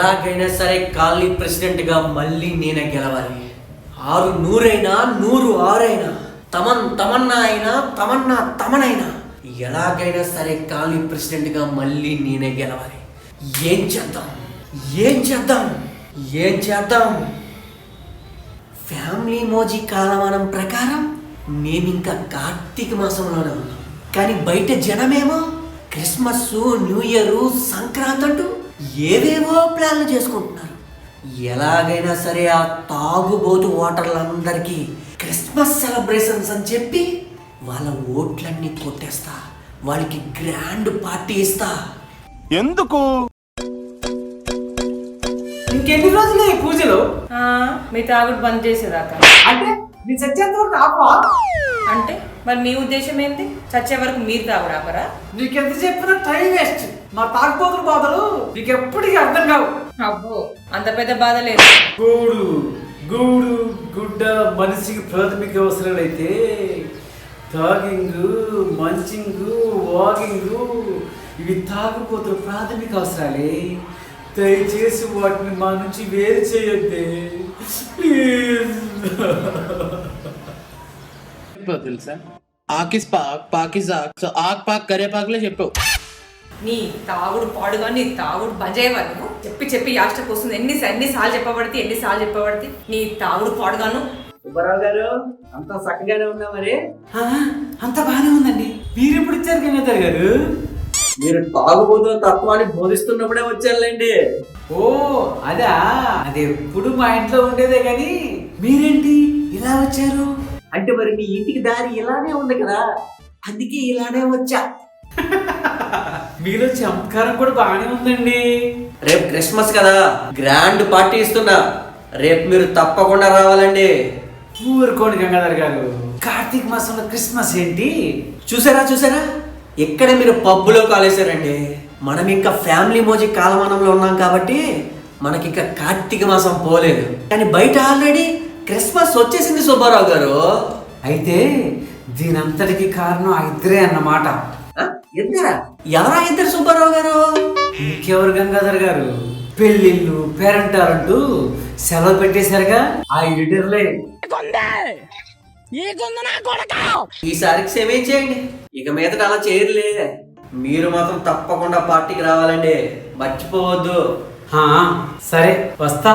ఎలాగైనా సరే colony president గా మళ్ళీ నేనే గెలవాలి. 600 అయినా 106 అయినా తమన్నా అయినా తమనైనా ఎలాగైనా సరే కాలనీ ప్రెసిడెంట్ గా మళ్ళీ నేనే గెలవాలి. ఏం చేద్దాం ఫ్యామిలీ మోజీ కాలమానం ప్రకారం మేమింకా కార్తీక మాసంలోనే ఉన్నాం. కానీ బయట జనమేమో క్రిస్మస్, న్యూ ఇయర్, సంక్రాంతి అంటూ ఏవేవో ప్లాన్లు చేసుకుంటున్నారు. ఎలాగైనా సరే ఆ తాగుబోతు ఓటర్లందరికీ క్రిస్మస్ సెలబ్రేషన్స్ అని చెప్పి వాళ్ళ ఓట్లన్నీ కొట్టేస్తా. వాళ్ళకి గ్రాండ్ పార్టీ ఇస్తా. ఎందుకు? ఇంకెన్ని రోజులు ఈ పూజలు? మీ తాగుడు బంద్ చేసేదాకా. అంటే నీ చచ్చేంత వరకు ఆపవా? అంటే మరి మీ ఉద్దేశం ఏంటి? చచ్చే వరకు మీరు తాగుడు ఆపరా? నీకెంత చెప్పినా టైం వేస్ట్. మా తాగుబోతుల బాధలు నీకు ఎప్పటికీ అర్థం కావు. అబ్బో, అంత పెద్ద బాధ లేదు. గూడు గుడ్డ మనిషికి ప్రాథమిక అవసరాలైతే తాగింగ్, మంచింగ్, వాగింగ్ ఇవి తాగుబోతుల ప్రాథమిక అవసరాలే. దయచేసి వాటిని మా నుంచి వేరు చేయొద్దే ప్లీజ్. తెలుసా ఆకిస్ పాక్ పాకిజాక్ సో ఆక్ పాక్ కరే పాక్లే చెప్పావు. నీ తాగుడు పాడుగా నీ తాగుడు బజేవాను చెప్పి యాస్టకు వస్తుంది. ఎన్నిసార్లు చెప్పబడితే నీ తాగుడు పాడుగాను. సుబ్బారావు గారు అంతా చక్కగానే ఉన్నా మరి? అంత బాగానే ఉందండి. మీరు ఎప్పుడు ఇచ్చారు గంగాధర్ గారు? మీరు తాగుబోతు తత్వాన్ని బోధిస్తున్నప్పుడే వచ్చారులేండి. ఓ అదా, అది ఎప్పుడు మా ఇంట్లో ఉండేదే గాని మీరేంటి ఇలా వచ్చారు? అంటే మరి మీ ఇంటికి దారి ఇలానే ఉంది కదా, అందుకే ఇలానే వచ్చా. మీలో చమత్కారం కూడా బాగానే ఉందండి. రేపు క్రిస్మస్ కదా, గ్రాండ్ పార్టీ ఇస్తున్నా. రేపు మీరు తప్పకుండా రావాలండి. ఊరుకోండి గంగాధర్ గారు, కార్తీక మాసంలో క్రిస్మస్ ఏంటి? చూసారా ఎక్కడ మీరు పబ్బులో కాలేశారండి. మనం ఇంకా ఫ్యామిలీ మోజీ కాలమానంలో ఉన్నాం కాబట్టి మనకి ఇంకా కార్తీక మాసం పోలేదు. కానీ బయట ఆల్రెడీ క్రిస్మస్ వచ్చేసింది సుబ్బారావు గారు. అయితే దీనంతటికి కారణం ఆ ఇద్దరే అన్నమాట. ఇద్దరా? ఎవరా ఇద్దరు సుబ్బారావు గారు? ఇంకెవరు గంగాధర్ గారు? పెళ్ళిళ్ళు పేరంటారంటూ సెలవు పెట్టేశారుగా ఆ లీడర్లే. ఈసారికి క్షమించేయండి, ఇక మీదట అలా చేయరులే. మీరు మాత్రం తప్పకుండా పార్టీకి రావాలండి, మర్చిపోవద్దు. సరే వస్తా.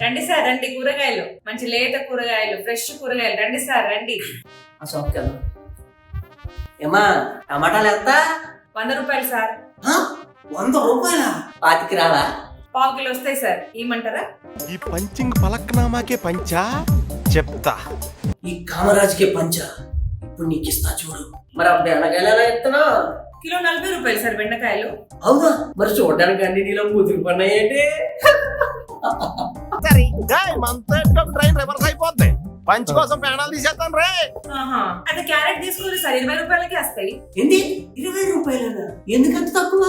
రండి సార్ రండి, కూరగాయలు మంచి లేత కూరగాయలు, ఫ్రెష్ కూరగాయలు. రండి సార్ రండి. ఆ షాప్కి వెళ్దాం. ఏమా టమాటాలు ఎంత? 100 రూపాయలు సార్. 100 రూపాయలా? పాతికి రావా? 1/4 కిలో వస్తాయి సార్, ఇమ్మంటారా? ఈ పంచింగ్ పలక్నామాకే పంచా చెప్తా. ఈ కామరాజుకే పంచా. ఇప్పుడు నీకు ఇస్తా చూడు. మరి ఆ బెండకాయలు ఎలా ఇస్తున్నా? కిలో 40 రూపాయలు సార్ బెండకాయలు. అవునా? మరి చూడడానికి అన్ని నీలో ముదురు పన్నాయేంటి? ట్రైన్ రివర్స్ అయిపోద్ది. పంచ్ కోసం ప్రాణాలు తీసేస్తాను రే. అయితే క్యారెట్ తీసుకోండి సార్, 20 రూపాయలకి వస్తాయి. ఏంటి 20 రూపాయలనా? ఎందుకంత తక్కువ?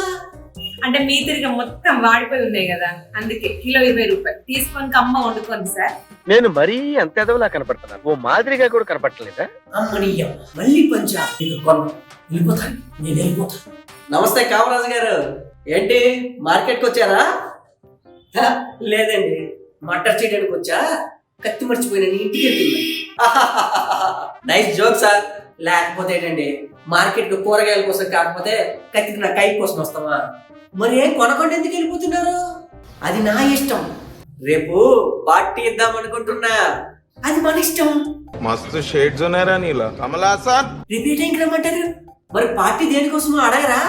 అంటే మీ తిరిగి మొత్తం వాడిపోయి ఉన్నాయి కదా, అందుకే కిలో 20 రూపాయలు తీసుకొని కమ్మ వండుకోండి సార్. నేను మరీ అంత ఎదవలా కనపడుతున్నాను, ఓ మాదిరిగా కూడా కనపడలేదా? అమ్మడియ్య మళ్ళీ పంచా. వెళ్ళిపోతాను, నేను వెళ్ళిపోతాను. నమస్తే కామరాజు గారు, ఏంటి మార్కెట్కి వచ్చారా? లేదండి, మటర్ చేయడానికి వచ్చా. కత్తి మర్చిపోయినా ఇంటికి వెళ్తున్నా. Nice joke sir. లేకపోతే ఏంటండి, మార్కెట్ కు కూరగాయల కోసం కాకపోతే కత్తికి నా కై కోసం వస్తావా? మరి ఏం కొనకుండా ఎందుకు వెళ్ళిపోతున్నారు? అది నా ఇష్టం. రేపు పార్టీ ఇద్దాం అనుకుంటున్నా, అది మన ఇష్టం. మస్తు షేడ్స్ ఉన్నారా నీలో కమలాసన్. రిపీట్ ఏం రమ్మంటారు? మరి పార్టీ దేనికోసమో అడగరా?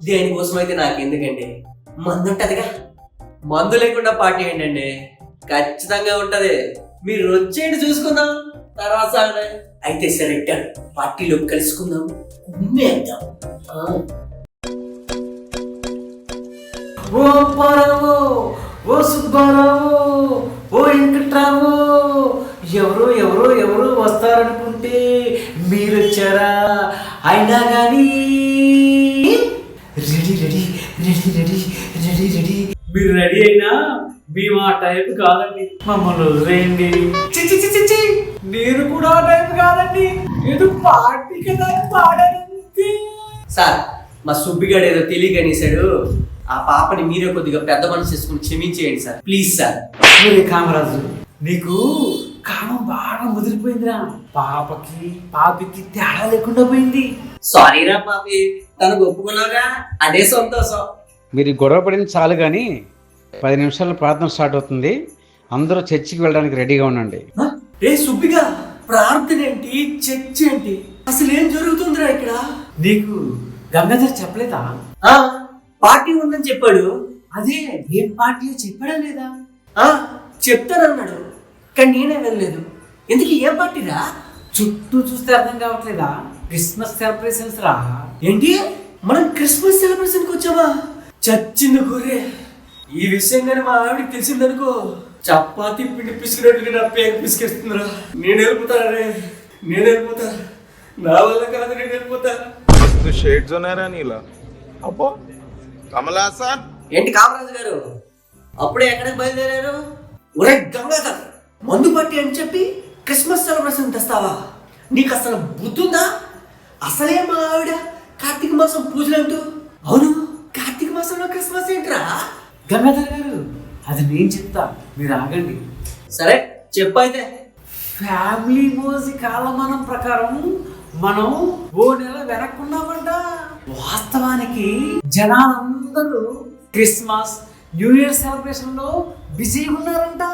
దేనికోసం అయితే నాకెందుకండి, మందు ఉంటదిగా. మందు లేకుండా పార్టీ ఏంటండి? ఖచ్చితంగా ఉంటది. మీరు వచ్చేయండి, చూసుకుందాం తర్వాత. అయితే సరే, పార్టీలో కలుసుకుందాం, కుమ్మేద్దాం. ఓ అప్పారావు, ఓ సుబ్బారావు, ఓ వెంకట్రావు, ఎవరో ఎవరో ఎవరో వస్తారనుకుంటే మీరు వచ్చారా? అయినా కానీ ready ready ready ready ready ready. మీరు రెడీ అయినా మేము ఆ టైప్ కాదండి, మమ్మల్ని వదిలేయండి. చిచ్చి చిచ్చి చి, నేను కూడా ఆ టైప్ కాదండి, ఏదో పార్టీ కదా పాడాను. సార్ మా సుబ్బిగాడు ఏదో తెలియకనేసాడు. ఆ పాపని మీరే కొద్దిగా పెద్ద మనసు చేసుకుని క్షమించేయండి సార్, ప్లీజ్ సార్. కామరాజు, నీకు కామం బాగా ముదిరిపోయిందిరా. పాపికి తేడా లేకుండా పోయింది. సారీరా పాపి, తనకు ఒప్పుకున్నాగా అదే సంతోషం. మీరు గొడవ పడింది చాలు కానీ 10 నిమిషాల్లో ప్రార్థన స్టార్ట్ అవుతుంది. అందరూ చర్చికి వెళ్ళడానికి రెడీగా ఉండండి. రే సుబ్బిగా, ప్రార్థన ఏంటి, చర్చ్ ఏంటి, అసలు ఏం జరుగుతుందిరా ఇక్కడ? నీకు గంగాధర్ చెప్పలేదా? పార్టీ ఉందని చెప్పాడు. అదే ఏం పార్టీ చెప్పాడా లేదా? చెప్తానన్నాడు, కానీ నేనే వెళ్ళలేదు. ఎందుకు, ఏ పార్టీరా? చుట్టూ చూస్తే అర్థం కావట్లేదా? క్రిస్మస్ సెలబ్రేషన్స్ రా. ఏంటి, మనం క్రిస్మస్ సెలబ్రేషన్ కి వచ్చామా? చచ్చింది గొర్రె. ఈ విషయం కానీ మా ఆవిడకి తెలిసిందనుకో, చపాతీ పిండి పిసికినట్టు నా పేరు పిసికేస్తుందిరా. నేను వెళ్ళిపోతా. నా వల్ల కాదు, నేను వెళ్ళిపోతా. షేడ్స్ ఉన్నారా నీలా? అబ్బో కమలాసన్. ఏంటి కామరాజు గారు, అప్పుడే ఎక్కడికి బయలుదేరారు? ఒరే గంగాధర్, మందు పట్టి అని చెప్పి క్రిస్మస్ సెలబ్రేషన్ తెస్తావా? నీకు అసలు బుద్ధుందా? అసలే మా ఆవిడ కార్తీక మాసం పూజలంటూ. అవును, కార్తీక మాసంలో క్రిస్మస్ ఏంట్రా? గంగాధర్ గారు, అది నేను చెప్తా, మీరు ఆగండి. సరే చెప్పైతే. ఫ్యామిలీ మోజీ కాలమానం ప్రకారం మనం ఓ నెల వెనక్కున్నామంట. వాస్తవానికి జనాలందరూ క్రిస్మస్ న్యూ ఇయర్ సెలబ్రేషన్ లో బిజీగా ఉన్నారంట.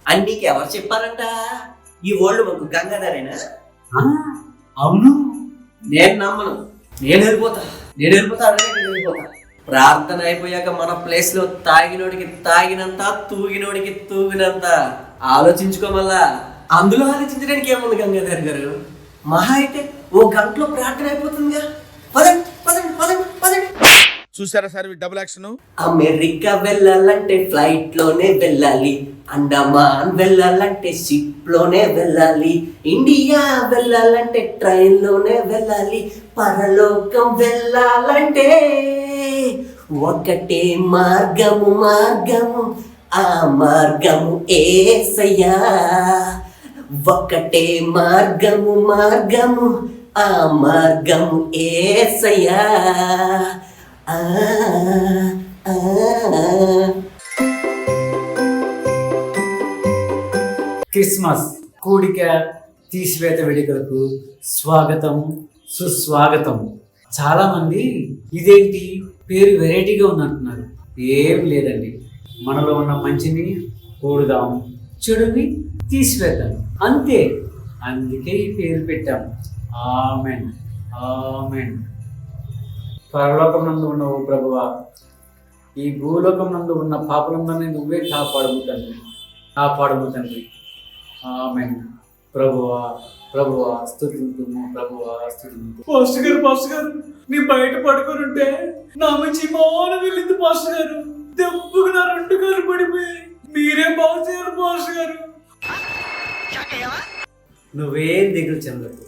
అని నీకు ఎవరు చెప్పారంట? ఈ ఓల్డ్ మాకు గంగాధరేనా? అవును. నేను నమ్మను. నేను వెళ్ళిపోతా. ప్రార్థన అయిపోయాక మన ప్లేస్ లో తాగినోడికి తాగినంత, తూగినోడికి తూగినంత. ఆలోచించుకోమల్లా. అందులో ఆలోచించడానికి ఏముంది గంగాధర్ గారు? మహా అయితే ఓ గంటలో ప్రార్థన అయిపోతుందిగా. పదండి. చూసారా సార్ డబుల్ యాక్షన్? అమెరికా వెళ్ళాలంటే ఫ్లైట్ లోనే వెళ్ళాలి, అండమాన్ వెళ్ళాలంటే షిప్ లోనే వెళ్ళాలి, ఇండియా వెళ్ళాలంటే ట్రైన్ లోనే వెళ్ళాలి, పరలోకం వెళ్ళాలంటే ఒకటే మార్గము, ఆ మార్గము యేసయ్యా. ఒకటే మార్గము, ఆ మార్గము యేసయ్యా. క్రిస్మస్ కూడిక తీసివేత వేడుకలకు స్వాగతం, సుస్వాగతం. చాలా మంది ఇదేంటి పేరు వెరైటీగా ఉందంటున్నారు. ఏం లేదండి, మనలో ఉన్న మంచిని కూడుదాం, చెడుని తీసివేద్దాం, అంతే. అందుకే ఈ పేరు పెట్టాం. Amen, amen. పరలోకం నందు ఉన్న ఓ ప్రభువా, ఈ భూలోకం నందు ఉన్న పాపలందరినీ నువ్వే కాపాడుము తండ్రి. ఆమెన్. ప్రభువా స్తుతింతుము, ప్రభువా స్తుతింతుము. పాస్టర్ గారు, నీ బయట పడుకొని ఉంటే నా మంచి మౌన వెళ్ళింది పాస్టర్ గారు. దెబ్బకు నా 2 కాళ్ళు పడిపోయి. మీరే బాగు చేయాలి పాస్టర్ గారు. నువ్వేం దిగులు చెందకు,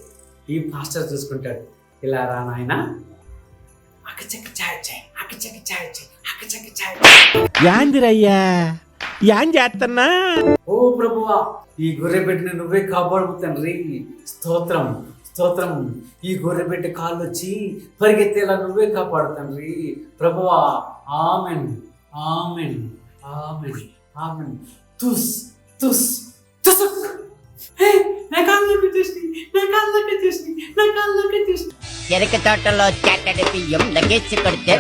ఈ పాస్టర్ చూసుకుంటాడు. ఇలా రా నాయనా. యాందిరయ్యా, యాం చేస్తున్నా? ఓ ప్రభువా, ఈ గొర్రె బిడ్డని నువ్వే కాపాడు తండ్రి. స్తోత్రం. ఈ గొర్రె బిడ్డ కాళ్ళు వచ్చి పరిగెత్తేలా నువ్వే కాపాడు తండ్రి. ప్రభువా, ఆమెన్. తుస్ నా కాళ్ళకి చేసి చెరక తోటలో చెట్టడి బియ్యం లగేసి కొడితే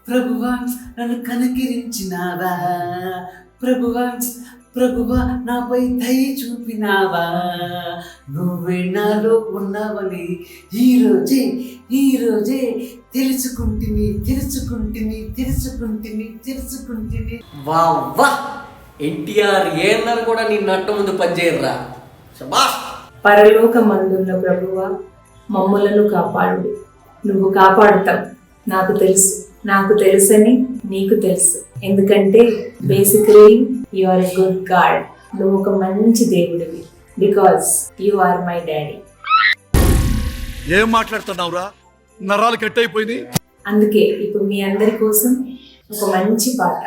ప్రభువా నన్ను కనికరించినావా? ప్రభువా నాపై దయ చూపినావా? నువ్వే నాలో ఉన్నావని ఈ రోజే తెలుసుకుంటిని. వా ఎన్టీఆర్ ఏన్నారు కూడా నీ నట్టు ముందు పనిచేయర్రా. శభాష్. పరలోకమందున్న ప్రభువా, మమ్ములను కాపాడు. నువ్వు కాపాడుతావు, నాకు తెలుసని నీకు తెలుసు. ఎందుకంటే basically you are a good god. నువ్వు ఒక మంచి దేవుడివి. Because you are my daddy. ఏం మాట్లాడుతున్నావురా? నరాలు కట్ అయిపోయింది. అందుకే ఇప్పుడు మీ అందరి కోసం ఒక మంచి పాట.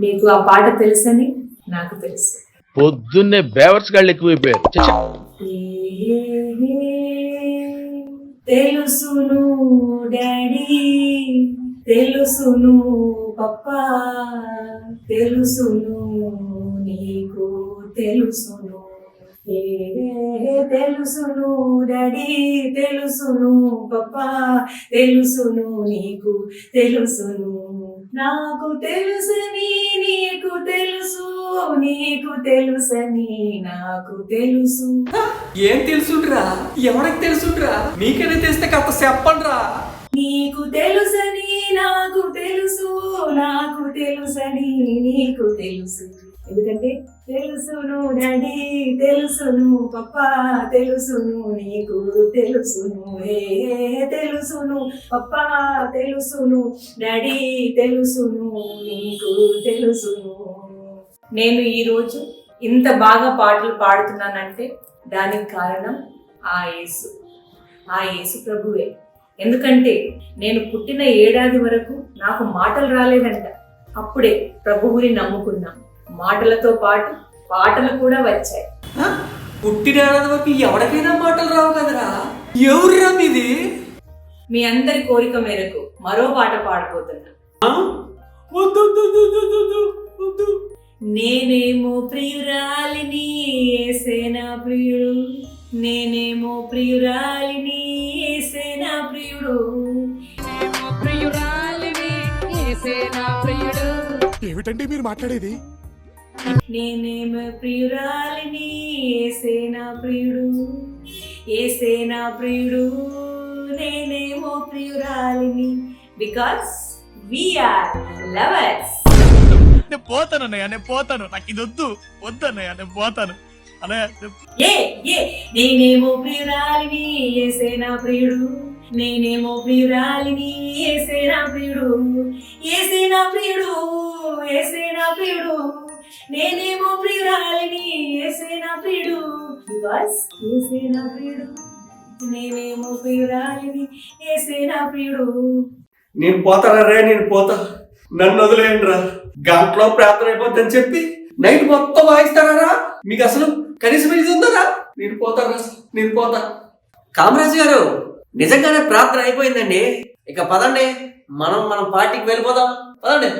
మీకు ఆ పాట తెలుసని నాకు తెలుసు. పొద్దున్నే బేవర్స్ గాళ్ళు ఎక్కువైపోయారు. ఏ తెలుసును డాడీ, తెలుసును పప్పా, తెలుసును నీకు తెలుసును. తెలుసును డాడీ, తెలుసును పప్పా, తెలుసును నీకు తెలుసును. నాకు తెలుసని నీకు తెలుసు, నీకు తెలుసని నాకు తెలుసు. ఏం తెలుసుండ్రా? ఎవరికి తెలుసుండ్రా? మీకైనా తెలిస్తే కాస్త చెప్పండ్రా. నీకు తెలుసని నాకు తెలుసు, నాకు తెలుసని నీకు తెలుసు. ఎందుకంటే తెలుసును డాడీ, తెలుసును పప్పా, తెలుసును నీకు తెలుసును. తెలుసును పప్పా, తెలుసును డాడీ, తెలుసును నీకు తెలుసును. నేను ఈరోజు ఇంత బాగా పాటలు పాడుతున్నానంటే దానికి కారణం ఆ యేసు ప్రభువే. ఎందుకంటే నేను పుట్టిన ఏడాది వరకు నాకు మాటలు రాలేదంట. అప్పుడే ప్రభువుని నమ్ముకున్నా. మాటలతో పాటు పాటలు కూడా వచ్చాయి. పుట్టిన వరకు ఎవరికైనా మాటలు రావు కదరా. ఎవరురా మీది? మీ అందరి కోరిక మేరకు మరో పాట పాడబోతున్నా. నేనేమో ప్రియురాలిని, యేసేనా ప్రియుడు. నేనేమో ప్రియురాలిని, యేసేనా ప్రియుడు. ప్రియురాలిని, యేసేనా ప్రియుడు. ఏమిటండి మీరు మాట్లాడేది? నేనేమో ప్రియురాలిని, యేసేనా ప్రియుడు. యేసేనా ప్రియుడు, నేనేమో ప్రియురాలిని. Because we are lovers. నేను పోతానన్నయ్య, నేను పోతాను. నాకు ఇది వద్దన్నయ్య, నేను పోతాను అన్నయ్య. నేనేమో ప్రియురాలిని, యేసేనా ప్రియుడు. నేనేమో ప్రియురాలిని, యేసేనా ప్రియుడు. యేసేనా ప్రియుడు, యేసేనా ప్రియుడు. నేనేమో ప్రియురాలిని, యేసేనా ప్రియుడు. బికాస్ యేసేనా ప్రియుడు, నేనేమో ప్రియురాలిని, యేసేనా ప్రియుడు. నేను పోతారా రే, నేను పోతా. నన్ను వదిలేయండి రా. గంటలో ప్రార్థన అయిపోద్దని చెప్పి నైట్ మొత్తం వాయిస్తారా? మీకు అసలు కనీసం ఇది ఉందరా? నేను పోతారా, నేను పోతా. కామరాజు గారు, నిజంగానే ప్రార్థన అయిపోయిందండి. ఇక పదండి, మనం పార్టీకి వెళ్ళిపోదాం. పదండి.